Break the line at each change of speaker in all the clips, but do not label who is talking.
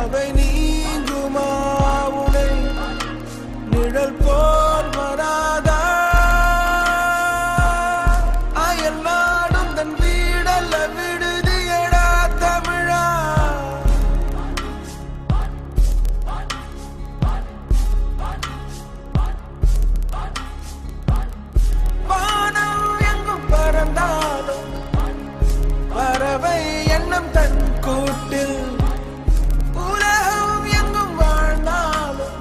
அவை நீங்குமா உனை நிழல் போல் வராதா அயல் நாடும் தன் வீடல்ல விடுதியடா தமிழா வானம் எங்கும் பறந்தாலும் பறவை எண்ணம் தன் கூட்டில் உலகம் எங்கும் வாழ்ந்தாலும்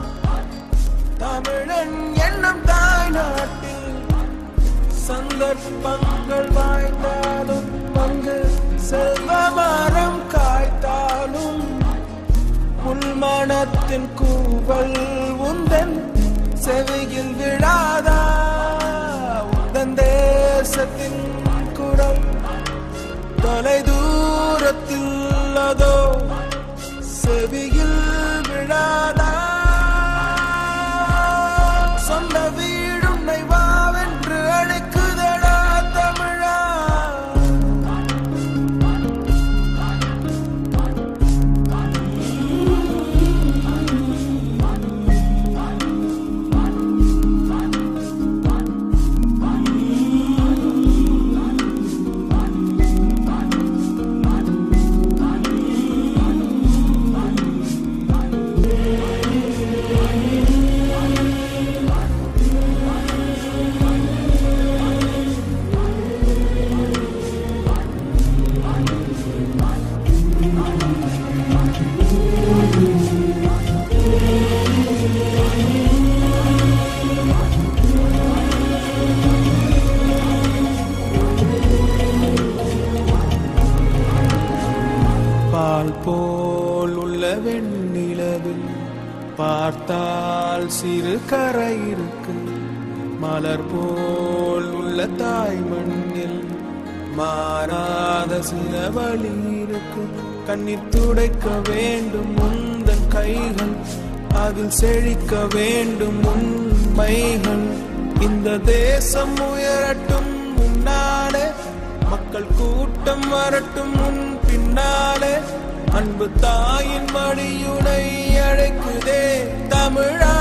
தமிழன் எண்ணம் தாய் நாட்டில் சந்தர்ப்பங்கள் வாய்ந்தாலும் அங்கு செல்வ மரம் காய்த்தாலும் உள்மனத்தின் கூவல் உந்தன் செவியில் விழாதா உந்தன் தேசத்தின் குரல் தொலை தூரத்தில் அதோ செவியில் விழாதா சொந்த வீடுன்னை வாவென்று அழைக்குதடா தமிழா பால் போல் உள்ள வெண்ணிலவில் பார்த்தால் சிறு கரை இருக்கு மலர் போல் உள்ள தாய் மண்ணில் மாறாத சில வழி இருக்கு கண்ணீர் துடைக்க வேண்டும் உந்தன் கைகள் அதில் செழிக்க வேண்டும் உண்மைகள் இந்த தேசம் உயரட்டும் முன்னாலே மக்கள் கூட்டம் வரட்டும் முன் பின்னாலே அன்பு தாயின் மடியுனை அழைக்குதே தமிழா